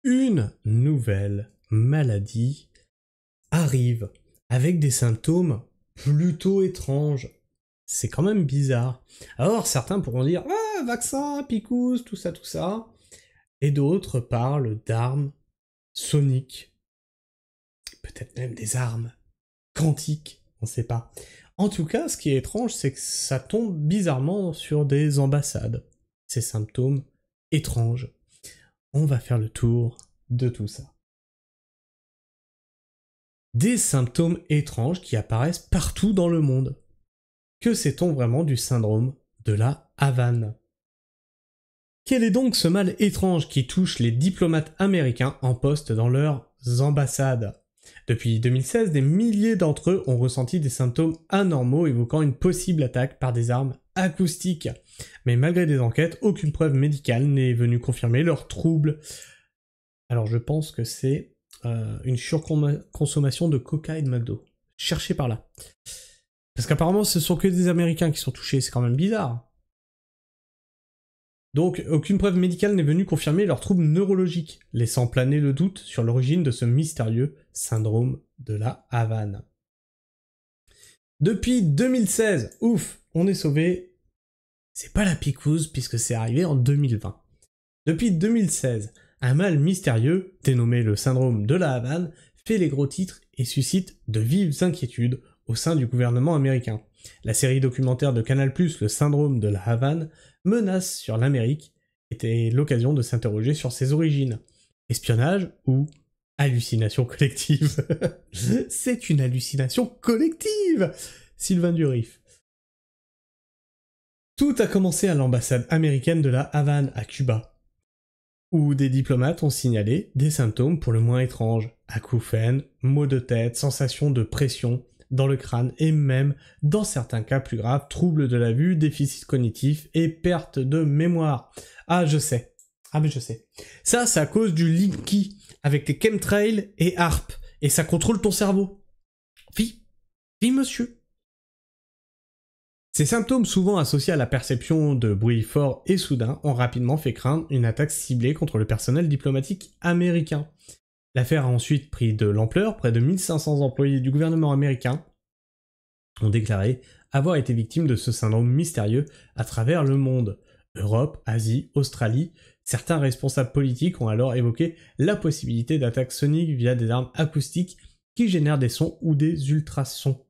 une nouvelle maladie arrive avec des symptômes plutôt étranges. C'est quand même bizarre. Alors certains pourront dire « Ah, vaccin, picousse, tout ça », et d'autres parlent d'armes soniques, peut-être même des armes quantiques, on sait pas. En tout cas, ce qui est étrange, c'est que ça tombe bizarrement sur des ambassades. Ces symptômes étranges. On va faire le tour de tout ça. Des symptômes étranges qui apparaissent partout dans le monde. Que sait-on vraiment du syndrome de la Havane? Quel est donc ce mal étrange qui touche les diplomates américains en poste dans leurs ambassades? Depuis 2016, des milliers d'entre eux ont ressenti des symptômes anormaux évoquant une possible attaque par des armes acoustiques. Mais malgré des enquêtes, aucune preuve médicale n'est venue confirmer leurs troubles. Alors je pense que c'est une surconsommation de coca et de McDo. Cherchez par là. Parce qu'apparemment ce sont que des Américains qui sont touchés, c'est quand même bizarre. Donc aucune preuve médicale n'est venue confirmer leurs troubles neurologiques, laissant planer le doute sur l'origine de ce mystérieux syndrome de la Havane. Depuis 2016, ouf, on est sauvé. C'est pas la picouse puisque c'est arrivé en 2020. Depuis 2016, un mal mystérieux, dénommé le syndrome de la Havane, fait les gros titres et suscite de vives inquiétudes au sein du gouvernement américain. La série documentaire de Canal+, Le syndrome de la Havane, menace sur l'Amérique, était l'occasion de s'interroger sur ses origines. Espionnage ou hallucination collective? C'est une hallucination collective! Sylvain Durif. Tout a commencé à l'ambassade américaine de la Havane à Cuba, où des diplomates ont signalé des symptômes pour le moins étranges, acouphènes, maux de tête, sensation de pression dans le crâne et même, dans certains cas plus graves, troubles de la vue, déficit cognitif et perte de mémoire. Ah, je sais. Ah, mais je sais. Ça, c'est à cause du Linky, avec tes chemtrails et ARP, et ça contrôle ton cerveau. Oui, monsieur. Ces symptômes souvent associés à la perception de bruits forts et soudains ont rapidement fait craindre une attaque ciblée contre le personnel diplomatique américain. L'affaire a ensuite pris de l'ampleur, près de 1500 employés du gouvernement américain ont déclaré avoir été victimes de ce syndrome mystérieux à travers le monde. Europe, Asie, Australie, certains responsables politiques ont alors évoqué la possibilité d'attaques soniques via des armes acoustiques qui génèrent des sons ou des ultrasons,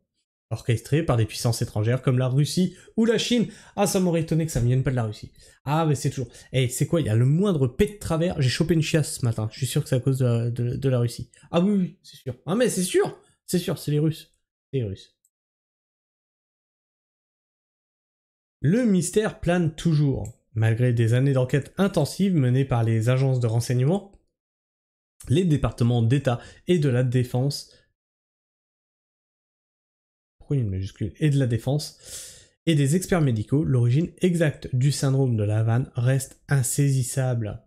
orchestrés par des puissances étrangères comme la Russie ou la Chine. Ah, ça m'aurait étonné que ça ne vienne pas de la Russie. Ah, mais c'est toujours... Eh, c'est quoi, il y a le moindre pet de travers. J'ai chopé une chiasse ce matin. Je suis sûr que c'est à cause de la Russie. Ah oui, c'est sûr. Ah mais c'est sûr, c'est les Russes. C'est les Russes. Le mystère plane toujours. Malgré des années d'enquête intensives menées par les agences de renseignement, les départements d'État et de la Défense... Pourquoi une majuscule? Et de la Défense... et des experts médicaux, l'origine exacte du syndrome de la Havane reste insaisissable.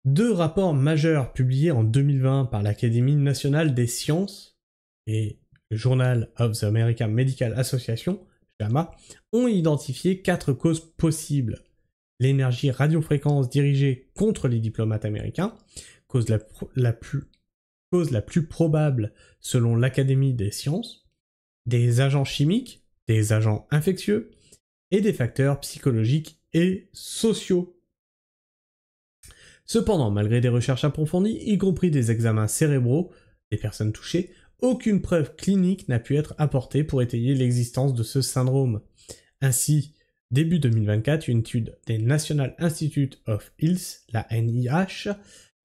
2 rapports majeurs publiés en 2020 par l'Académie nationale des sciences et le Journal of the American Medical Association, JAMA, ont identifié 4 causes possibles. L'énergie radiofréquence dirigée contre les diplomates américains, cause la plus probable selon l'Académie des sciences, des agents chimiques, des agents infectieux et des facteurs psychologiques et sociaux. Cependant, malgré des recherches approfondies, y compris des examens cérébraux des personnes touchées, aucune preuve clinique n'a pu être apportée pour étayer l'existence de ce syndrome. Ainsi, début 2024, une étude des National Institute of Health, la NIH,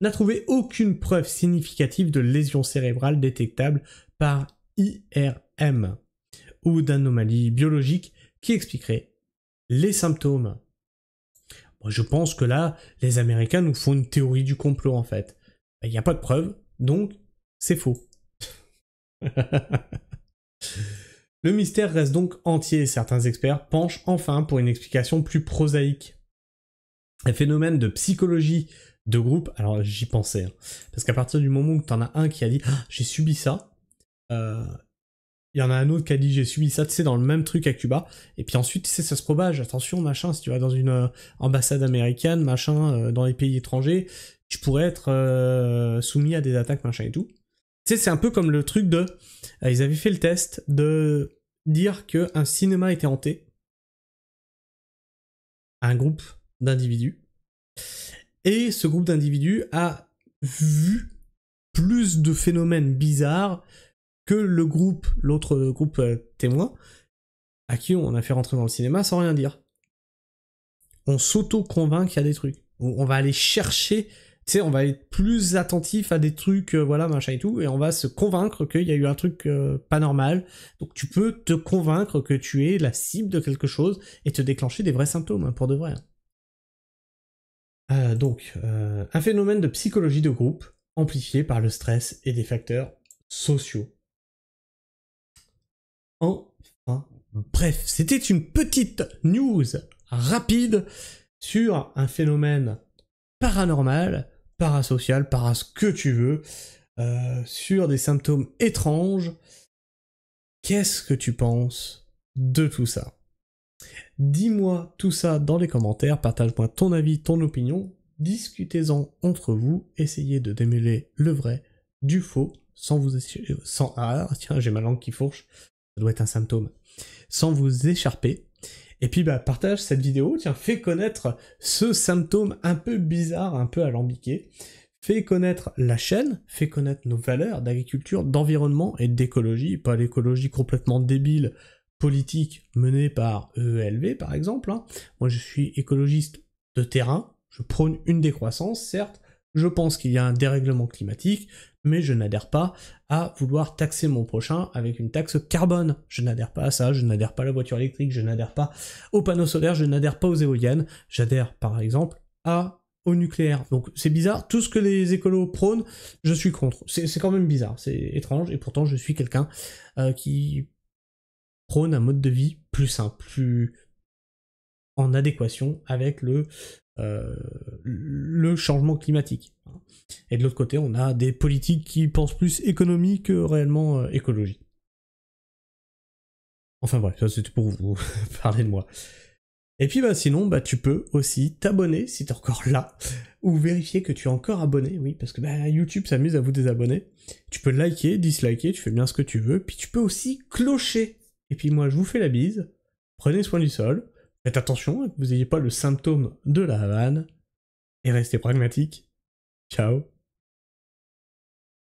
n'a trouvé aucune preuve significative de lésions cérébrales détectables par IRM ou d'anomalies biologiques qui expliqueraient les symptômes. Moi, je pense que là, les Américains nous font une théorie du complot en fait. Il n'y a pas de preuve, donc c'est faux. Le mystère reste donc entier, certains experts penchent enfin pour une explication plus prosaïque. Un phénomène de psychologie de groupe, alors j'y pensais, hein, parce qu'à partir du moment où t'en as un qui a dit « j'ai subi ça », il il y en a un autre qui a dit j'ai subi ça, tu sais, dans le même truc à Cuba. Et puis ensuite, tu sais, ça se propage. Attention, machin, si tu vas dans une ambassade américaine, machin, dans les pays étrangers, tu pourrais être soumis à des attaques, machin et tout. Tu sais, c'est un peu comme le truc de... ils avaient fait le test de dire qu'un cinéma était hanté à un groupe d'individus. Et ce groupe d'individus a vu plus de phénomènes bizarres que l'autre groupe témoin, à qui on a fait rentrer dans le cinéma sans rien dire. On s'auto-convainc qu'il y a des trucs. On va aller chercher, tu sais, on va être plus attentif à des trucs, voilà, machin et tout, et on va se convaincre qu'il y a eu un truc pas normal. Donc tu peux te convaincre que tu es la cible de quelque chose et te déclencher des vrais symptômes, hein, pour de vrai. Donc, un phénomène de psychologie de groupe amplifié par le stress et des facteurs sociaux. Enfin, bref, c'était une petite news rapide sur un phénomène paranormal, parasocial, para ce que tu veux, sur des symptômes étranges. Qu'est-ce que tu penses de tout ça? Dis-moi tout ça dans les commentaires, partage-moi ton avis, ton opinion, discutez-en entre vous, essayez de démêler le vrai du faux, sans vous... Ah, tiens, j'ai ma langue qui fourche, ça doit être un symptôme. Sans vous écharper. Et puis bah partage cette vidéo, tiens, fais connaître ce symptôme un peu bizarre, un peu alambiqué. Fais connaître la chaîne, fais connaître nos valeurs d'agriculture, d'environnement et d'écologie, pas l'écologie complètement débile, politique menée par EELV par exemple. Hein. Moi je suis écologiste de terrain, je prône une décroissance, certes, je pense qu'il y a un dérèglement climatique, mais je n'adhère pas à vouloir taxer mon prochain avec une taxe carbone. Je n'adhère pas à ça, je n'adhère pas à la voiture électrique, je n'adhère pas aux panneaux solaires, je n'adhère pas aux éoliennes, j'adhère par exemple au nucléaire. Donc c'est bizarre, tout ce que les écolos prônent, je suis contre. C'est quand même bizarre, c'est étrange, et pourtant je suis quelqu'un qui prône un mode de vie plus simple, plus en adéquation avec le changement climatique. Et de l'autre côté, on a des politiques qui pensent plus économie que réellement écologie. Enfin bref, ça c'était pour vous parler de moi. Et puis bah sinon, bah tu peux aussi t'abonner si t'es encore là, ou vérifier que tu es encore abonné, oui, parce que bah, YouTube s'amuse à vous désabonner. Tu peux liker, disliker, tu fais bien ce que tu veux, puis tu peux aussi clocher. Et puis moi je vous fais la bise, prenez soin du sol, faites attention que vous n'ayez pas le symptôme de la Havane, et restez pragmatique. Ciao.